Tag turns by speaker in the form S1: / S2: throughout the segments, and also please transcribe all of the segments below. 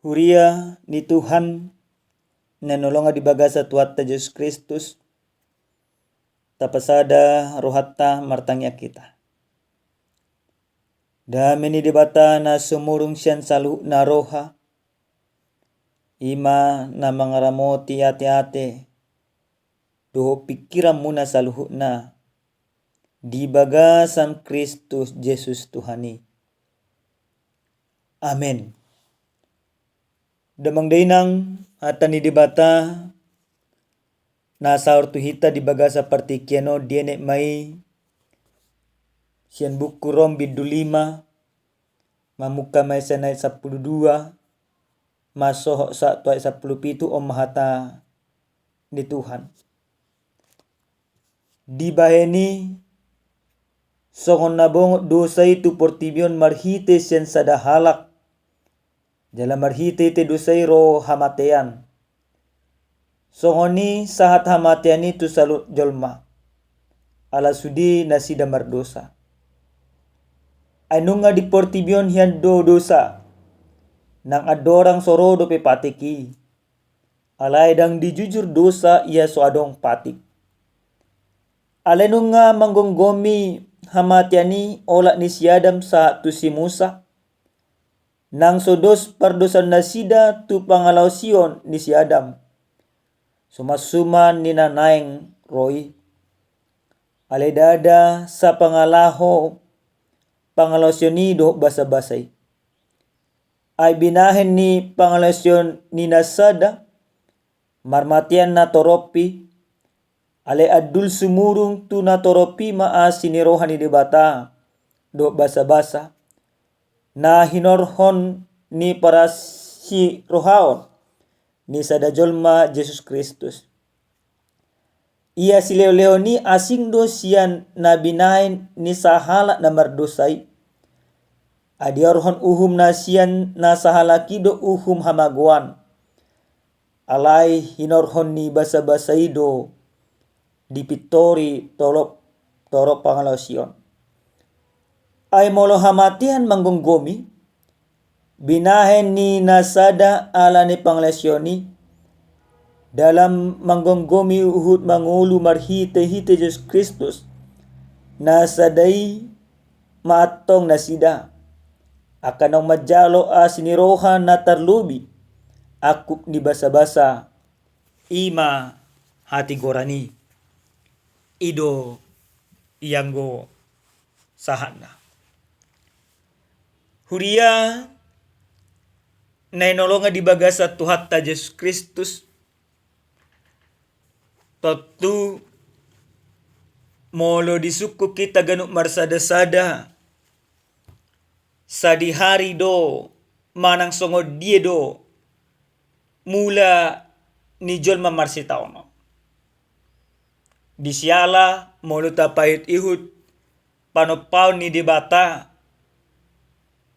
S1: Huria ni Tuhan nanolonga di bagasa tuatta Yesus Kristus tapasada rohatta martangya kita. Dameni debata na sumurung siyan salu na roha ima na mangaramoti ate-ate doho pikiran muna saluhu na di bagasan Kristus Yesus Tuhani. Amen. Damang dainang hata ni debata na saur tuhita di bagasa partikiano diene mai sian buku Rom bidu 5 mamuka mai sanai 12 masohok sa tuai 17 om hata di Tuhan. Di baheni songon nabong dosa itu portibion marhite sian sadahalak dalam marhite te dosai ro hamatean. Songoni sahat hamatean itu salut jolma ala sudi nasida mardosa. Ainunga di portibion hian do dosa nang adorang sorodo pe pateki. Alai dang dijujur dosa ia so adong patik. Alenunga manggonggomi hamatiani ola ni siadam sa tu si Musa. Nang sodos pardosan nasida tu pangalau sion ni si Adam. Sumasuman ni nanaeng roi. Ale dada sa pangalaho pangalau sioni do basa-basay. Ay binahen ni pangalau sion ni nasada marmatian na toropi. Ale adul sumurung tu na toropi maa sinirohan ni debata do basa-basa. Na hinorhon ni para si rohaon ni sada jolma Yesus Kristus. Ia si leo-leo ni asing do sian na binain ni sahala na mardosai. Adiorhon uhum na sian na sahalaki do uhum hamaguan. Alai hinorhon ni basa-basai do dipitori torok pangalau sion. Ay molo hamatian manggonggomi binahen ni nasada ala ni panglasyoni dalam manggonggomi uhud mangulu marhite-hite Yesus Kristus nasadai maatong nasida akan ang majalo asinirohan na tarlubi akup ni basa-basa ima hati gorani ido iyanggo sahana. Huria na inolonga di bagasa tuhatta Yesus Kristus totu molo disuku kita ganuk marsada-sada sa di hari do manang songo die do mula ni jolma marsitaono. Di siala molo tapait ihud panopau ni debata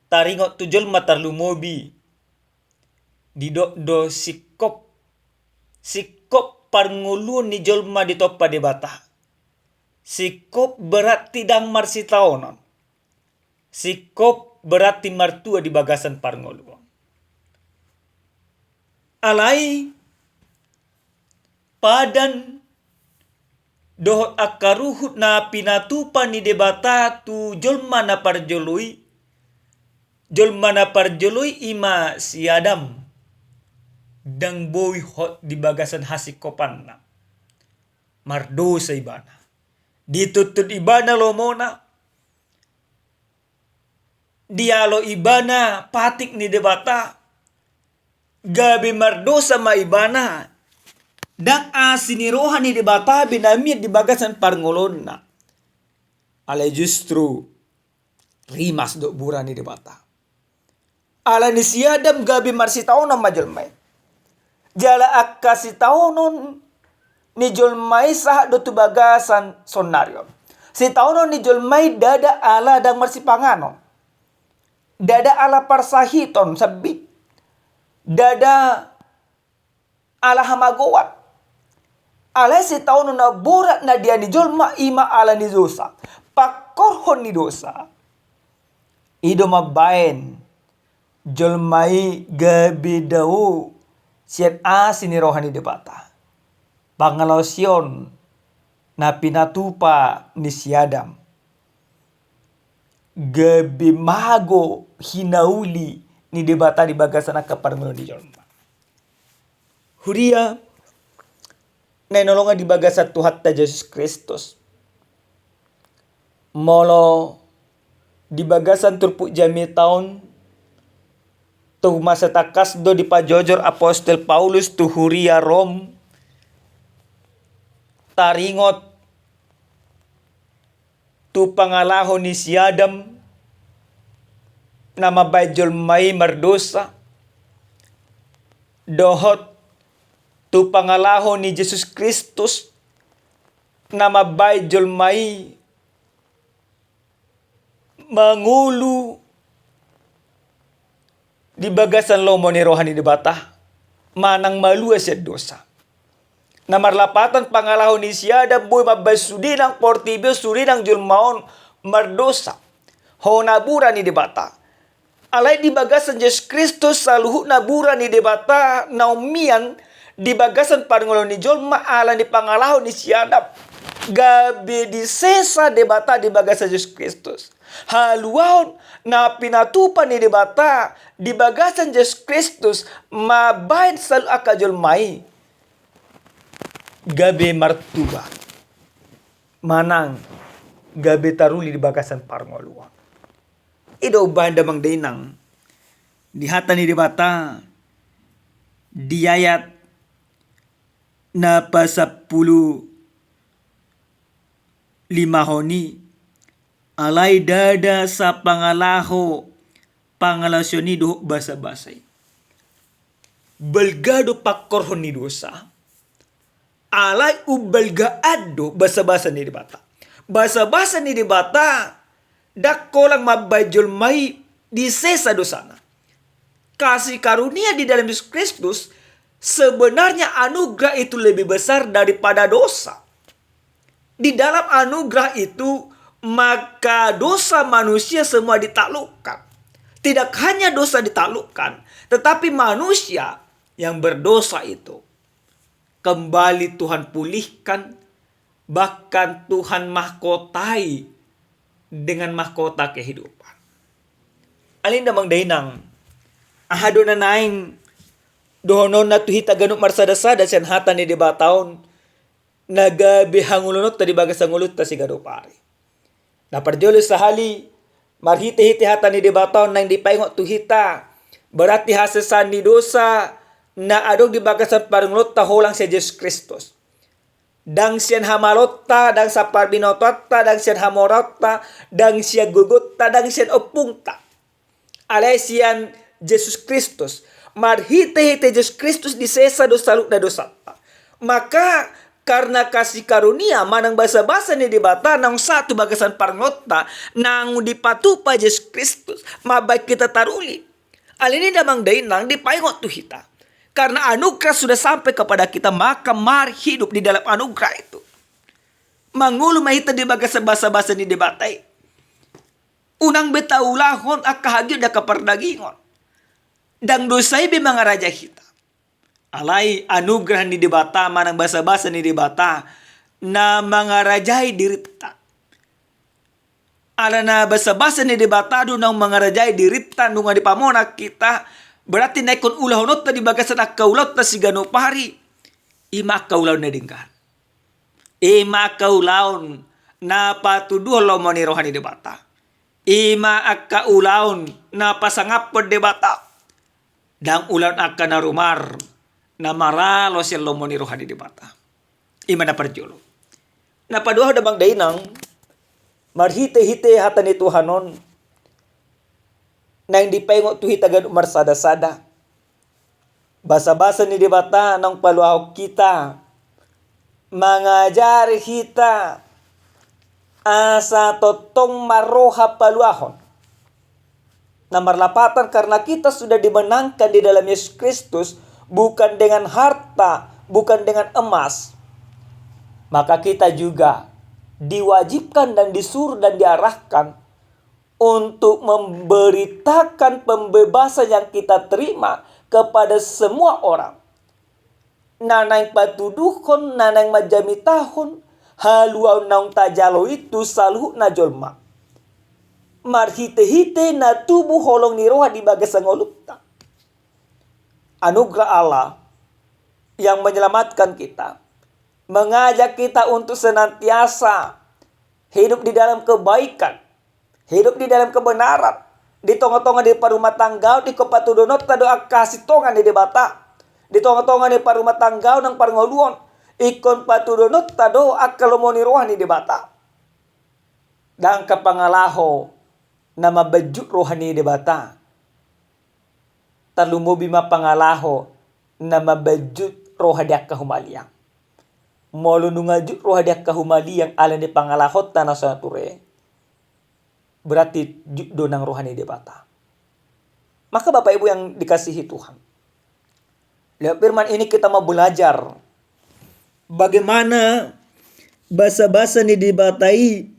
S1: taringot tujol matarlumobi di do sikop parngulun ni jolma di toppa debata. Sikop berarti dang marsitaonon. Sikop berarti martua di bagasan parngulun. Alai padan dohot akaruhut na pinatupan ni debata tu jolma na parjolui. Jolma na parjolui ima si Adam. Dang boy hot di bagasan hasikopan na. Mardosa ibana. Ditutut ibana lomona. Dialo ibana patik ni debata. Gabi mardosa ma ibana. Dang asinirohan ni debata binamit di bagasan parngolon na. Ale justru rimas do bura ni debata. Ala ni si Adam gabi marsitaonon majelmay. Jala akasitaonon ni jolmay sah do tu bagasan sonaryo. Sitaonon ni jolmay dada ala dang marsipangano. Dada ala parsahiton sabit. Dada ala hamagowat. Ala sitaonon na burat na dia ni jolma ima ala ni dosa. Pakorhon ni dosa. Ido mabaen jolmai gabi dau siat sini rohani debata. Pangalosion na pinatupa ni siadam. Gabi mago hinauli ni debata di bagasan akaparmulo di jolma. Huria na inolongan di bagasan Tuhan ta Jesus Kristus. Molo di bagasan turpu jami taon tu masa takas do di pajojor Apostol Paulus tu huria Rom taringot tu pangalaho ni siadam na mabajol may mardosa dohot tu pangalaho ni Jesus Kristus na mabajol may mangulu di bagasan lomo ni rohani di bata manang maluwa siya dosa na marlapatan pangalaho ni siya da boy mabasudi ng portibyo suri ng julmaon mardosa ho nabura ni di bata alay di bagasan Jesus Kristus saluhu nabura ni di bata naumian di bagasan paringulo ni Jolma ala ni pangalaho ni siya da gabi di sesa di bata di bagasan Jesus Kristus haluaon na pinatupan ni debata di bagasan Jesus Kristus mabayad sa akajolmay gabi martuba manang gabi taruli di bagasan parngoluan ido banda mang dainang dihata ni debata diayat na pasapulu limahoni alay dada sa pangalaho pangalasyon ni do basa-basay. Balgado pakorhon ni dosa. Alay ubalgaado basa-basa ni dibata. Basa-basa ni dibata dakko lang mabajol may disesa dosana. Kasih karunia di dalam Yesus Kristus sebenarnya anugerah itu lebih besar daripada dosa. Di dalam anugerah itu maka dosa manusia semua ditaklukkan. Tidak hanya dosa ditaklukkan, tetapi manusia yang berdosa itu kembali Tuhan pulihkan, bahkan Tuhan mahkotai dengan mahkota kehidupan. Alin damang dainang ahado na naing dohonon na tuhita ganuk marsada-sada siyan hatan ni debataon nagabihangulunot tadi bagas ngulut ta si gadopari. Na parjolo sahali marhite-hite hata ni debataon nang dipaingot tuhita berarti hasesan ni dosa na adog di bagasan parunglot taholang si Jesus Kristus. Dang siyan hamalotta, dang sa parbinototta, dang siyan hamoratta, dang siya gugotta, dang siyan opungta. Alay siyan Jesus Kristus. Marhite-hite Jesus Kristus di sesa dosa na dosa. Maka karena kasih karunia manang basa-basa ni dibata nang satu bagasan parngota nang dipatupa Jesus Kristus mabay kita taruli. Alini damang dainang dipaingot tuhita. Karena anugerah sudah sampai kepada kita maka mari hidup di dalam anugerah itu. Mangulu mahita di bagasan basa-basa ni dibatai. Unang betaulahon akahagyo da kapardagingon. Dang dosay bi mga raja kita. Alay anugerah ni dibata manang basa-basa ni dibata na mga rajay diripta. Ala na basa-basa ni dibata do ng mga rajay diripta nung nga di pamona kita berarti naikon ulahonot na di bagasan akaulot na si ganopari ima kaulaw na dingkan. Ima kaulaon na patuduhol mo ni rohani dibata. Ima akaulaon na pasangap po dibata. Dang ulan akan na rumar na maralo siya lomo ni rohani di bata. Ima na parjolo. Napaduha da bang dainang marhite-hite hata ni Tuhanon na hindi paingot tuhita ganun marsada-sada. Basa-basa ni di bata nang paluaw kita mangajar kita asa totong maroha paluahon na marlapatan karena kita sudah dimenangkan di dalam Yesus Kristus bukan dengan harta, bukan dengan emas. Maka kita juga diwajibkan dan disuruh dan diarahkan untuk memberitakan pembebasan yang kita terima kepada semua orang. Nanang patuduhon, nanang majami tahun, haluau naung tajalo itu saluh na jolma. Marhite-hite na tubuh holong ni roha di bagasang olukta. Anugerah Allah yang menyelamatkan kita, mengajak kita untuk senantiasa hidup di dalam kebaikan, hidup di dalam kebenaran, di tonga-tonga di parumah tangga, di kopatudonot na doa kasih tongan di debata, di tonga-tonga di parumah tangga ng parngoluon, ikon patudonot na doa kalomoni rohani debata. Dan kapangalaho na mabadjuk rohani debata. Talumobi mapangalaho na mabadjuk rohadiak kahumaliang. Molo nungajut rohadiak kahumaliang alan di pangalahot na nasa nature. Berarti juddo ng rohani debata. Maka Bapak Ibu yang dikasihi Tuhan, lewat firman ini kita mau belajar bagaimana basa-basa ni debatai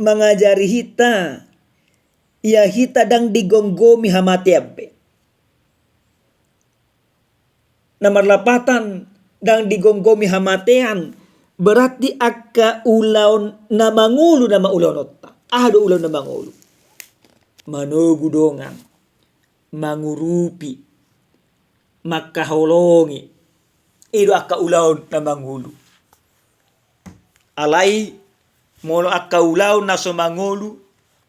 S1: mengajari kita, ya kita dang digonggomi hamatiabe. Nomor 8, dang digonggomi hamatean, berarti akka ulaw na mangulu na maulanotta. Ado ulaw na mangulu. Manugudongan, mangurupi, makaholongi. Ido akka ulaw na mangulu. Alay, molo akka ulaw na sumangulu,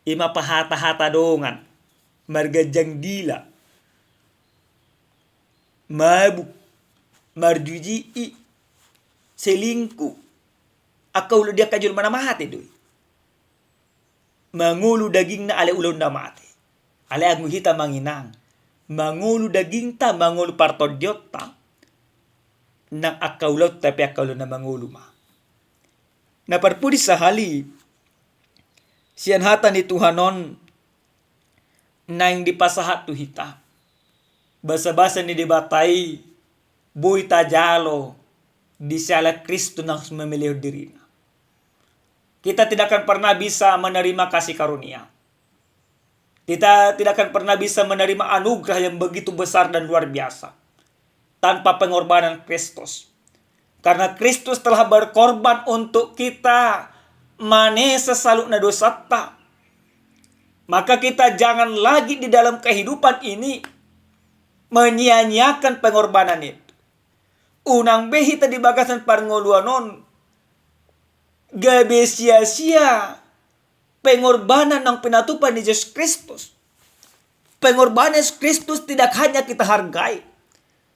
S1: ima pahata-hata dongan, margajang dila, mabuk, marjujii, selingkuh, akka ulo dia kajul mana mati doy. Mangulu daging na ale ulo na mati. Ale agu hita manginang. Mangulu daging ta, mangulu partodiot ta. Nang akka ulo tapi akka ulo na mangulu ma. Naparpudi sa hali, siyan hata ni Tuhanon na yung dipasahat tu hita. Basa-basa ni debatai, buhay tajalo, di siala Kristo nang memilih diri. Kita tidak akan pernah bisa menerima kasih karunia. Kita tidak akan pernah bisa menerima anugerah yang begitu besar dan luar biasa tanpa pengorbanan Kristus. Karena Kristus telah berkorban untuk kita manesa saluk na dosata. Maka kita jangan lagi di dalam kehidupan ini menyia-nyiakan pengorbanan itu. Unang behi tadi bagasan parngoluanon, gabe sia-sia pengorbanan ng pinatupan ni Yesus Kristus. Pengorbanan Yesus Kristus tidak hanya kita hargai,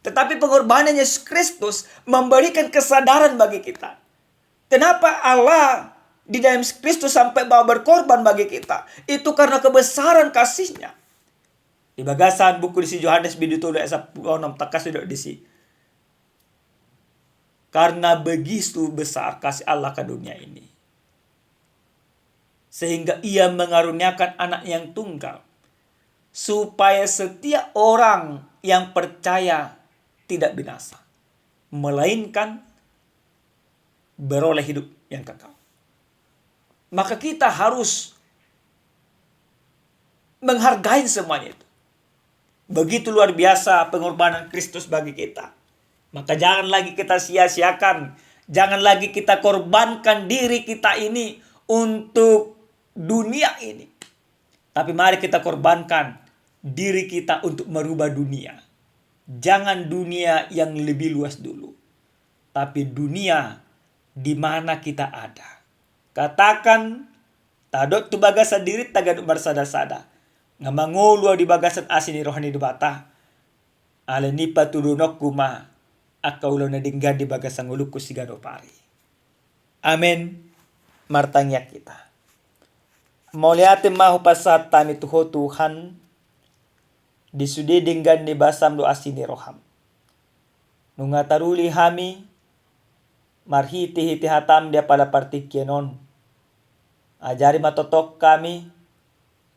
S1: tetapi pengorbanan Yesus Kristus memberikan kesadaran bagi kita. Kenapa Allah di dalam Kristus sampai bawa berkorban bagi kita? Itu karena kebesaran kasih-Nya. Di bagasan buku di si Yohanes bidutulog ayat 10 takas di si. Karena begitu besar kasih Allah ke dunia ini, sehingga Ia mengaruniakan anak yang tunggal, supaya setiap orang yang percaya tidak binasa, melainkan beroleh hidup yang kekal. Maka kita harus menghargai semuanya itu. Begitu luar biasa pengorbanan Kristus bagi kita. Maka jangan lagi kita sia-siakan. Jangan lagi kita korbankan diri kita ini untuk dunia ini. Tapi mari kita korbankan diri kita untuk merubah dunia. Jangan dunia yang lebih luas dulu, tapi dunia di mana kita ada. Katakan, tadot tu bagasan diri tagaduk bersada-sada. Ngamangulu di bagasan asini rohani debata. Alenipa turunok kuma. Akaulah na dinggan di bagasang uluku sigado pari. Amen. Martangya kita. Mauliatin mahu pasat tani tuho Tuhan. Disudi dinggan di basam do asini roham. Nungataruli hami. Marhiti-hiti hatam dia pada partikienon. Ajari matotok kami.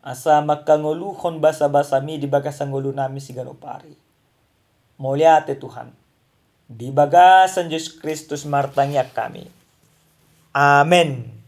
S1: Asa makanguluhon basa-basami di bagasang ulu nami sigado pari. Mauliate Tuhan. Di bagasan Yesus Kristus martangya kami. Amen.